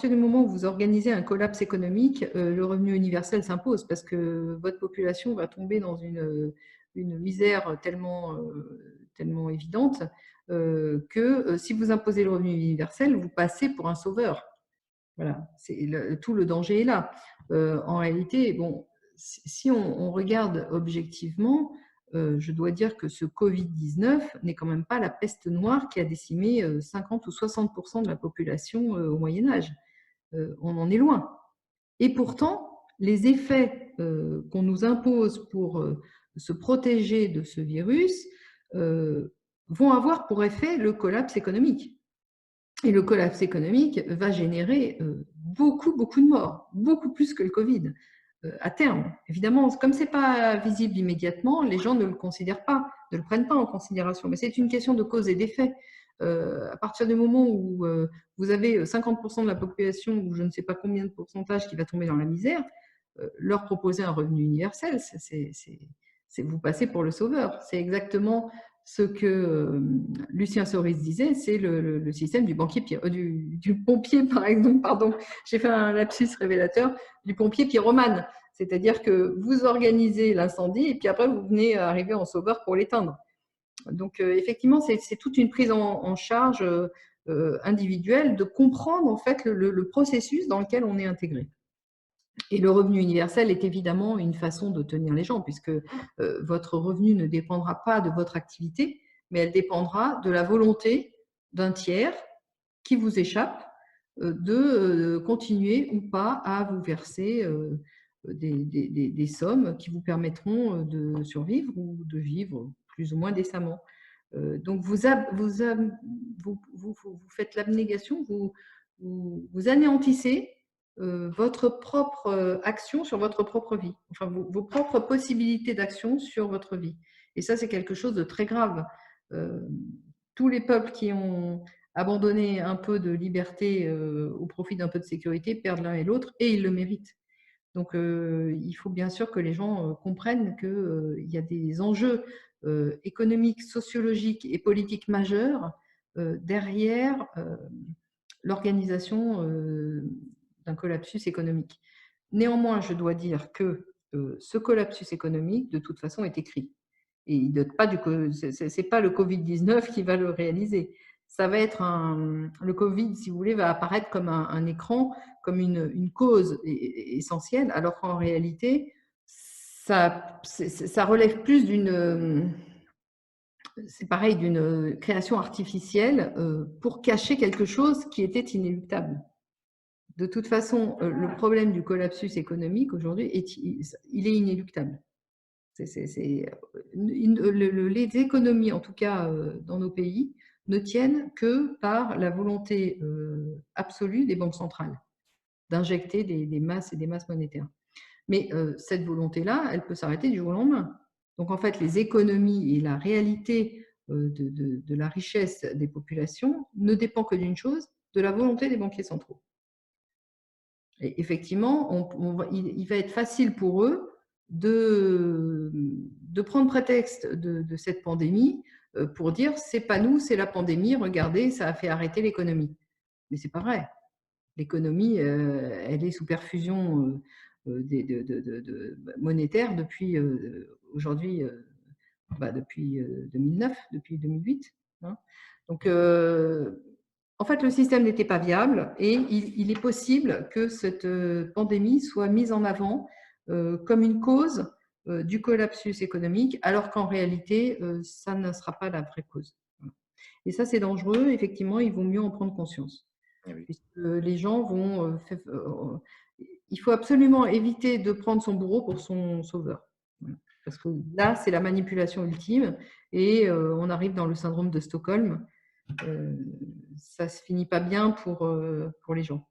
partir du moment où vous organisez un collapse économique, le revenu universel s'impose parce que votre population va tomber dans une misère tellement évidente que si vous imposez le revenu universel, vous passez pour un sauveur. Voilà, tout le danger est là. En réalité, bon, si on regarde objectivement, je dois dire que ce Covid-19 n'est quand même pas la peste noire qui a décimé 50 ou 60% de la population au Moyen Âge. On en est loin. Et pourtant, les effets qu'on nous impose pour se protéger de ce virus vont avoir pour effet le collapse économique. Et le collapse économique va générer beaucoup de morts, beaucoup plus que le Covid à terme. Évidemment, comme ce n'est pas visible immédiatement, les gens ne le considèrent pas, ne le prennent pas en considération. Mais c'est une question de cause et d'effet. À partir du moment où vous avez 50% de la population, ou je ne sais pas combien de pourcentage qui va tomber dans la misère, leur proposer un revenu universel, c'est vous passer pour le sauveur. C'est exactement ce que Lucien Soris disait, c'est le système du pompier, par exemple, pardon, j'ai fait un lapsus révélateur, du pompier pyromane. C'est-à-dire que vous organisez l'incendie et puis après, vous venez arriver en sauveur pour l'éteindre. Donc, effectivement, c'est toute une prise en charge individuelle de comprendre en fait le processus dans lequel on est intégré. Et le revenu universel est évidemment une façon de tenir les gens, puisque votre revenu ne dépendra pas de votre activité, mais elle dépendra de la volonté d'un tiers qui vous échappe de continuer ou pas à vous verser des sommes qui vous permettront de survivre ou de vivre plus ou moins décemment. Donc, vous faites l'abnégation, vous anéantissez votre propre action sur votre propre vie, enfin vos propres possibilités d'action sur votre vie. Et ça, c'est quelque chose de très grave. Tous les peuples qui ont abandonné un peu de liberté au profit d'un peu de sécurité perdent l'un et l'autre, et ils le méritent. Donc, il faut bien sûr que les gens comprennent qu'il y a des enjeux économiques, sociologiques et politiques majeurs derrière l'organisation d'un collapsus économique. Néanmoins, je dois dire que ce collapsus économique, de toute façon, est écrit. Et il n'est pas c'est pas le Covid-19 qui va le réaliser. Ça va être le Covid, si vous voulez, va apparaître comme un écran, comme une cause essentielle, alors qu'en réalité, ça relève plus c'est pareil, d'une création artificielle pour cacher quelque chose qui était inéluctable. De toute façon, le problème du collapsus économique aujourd'hui, il est inéluctable. Les économies, en tout cas dans nos pays, ne tiennent que par la volonté absolue des banques centrales d'injecter des masses et des masses monétaires. Mais cette volonté-là, elle peut s'arrêter du jour au lendemain. Donc en fait, les économies et la réalité de la richesse des populations ne dépend que d'une chose, de la volonté des banquiers centraux. Et effectivement, il va être facile pour eux de prendre prétexte de cette pandémie pour dire c'est pas nous, c'est la pandémie, regardez, ça a fait arrêter l'économie. Mais c'est pas vrai. L'économie, elle est sous perfusion monétaire depuis aujourd'hui, depuis 2009, depuis 2008. Hein. Donc, en fait, le système n'était pas viable et il est possible que cette pandémie soit mise en avant comme une cause du collapsus économique, alors qu'en réalité, ça ne sera pas la vraie cause. Et ça, c'est dangereux. Effectivement, il vaut mieux en prendre conscience. Oui. Puisque les gens vont... il faut absolument éviter de prendre son bourreau pour son sauveur. Parce que là, c'est la manipulation ultime et on arrive dans le syndrome de Stockholm. Ça ne se finit pas bien pour les gens.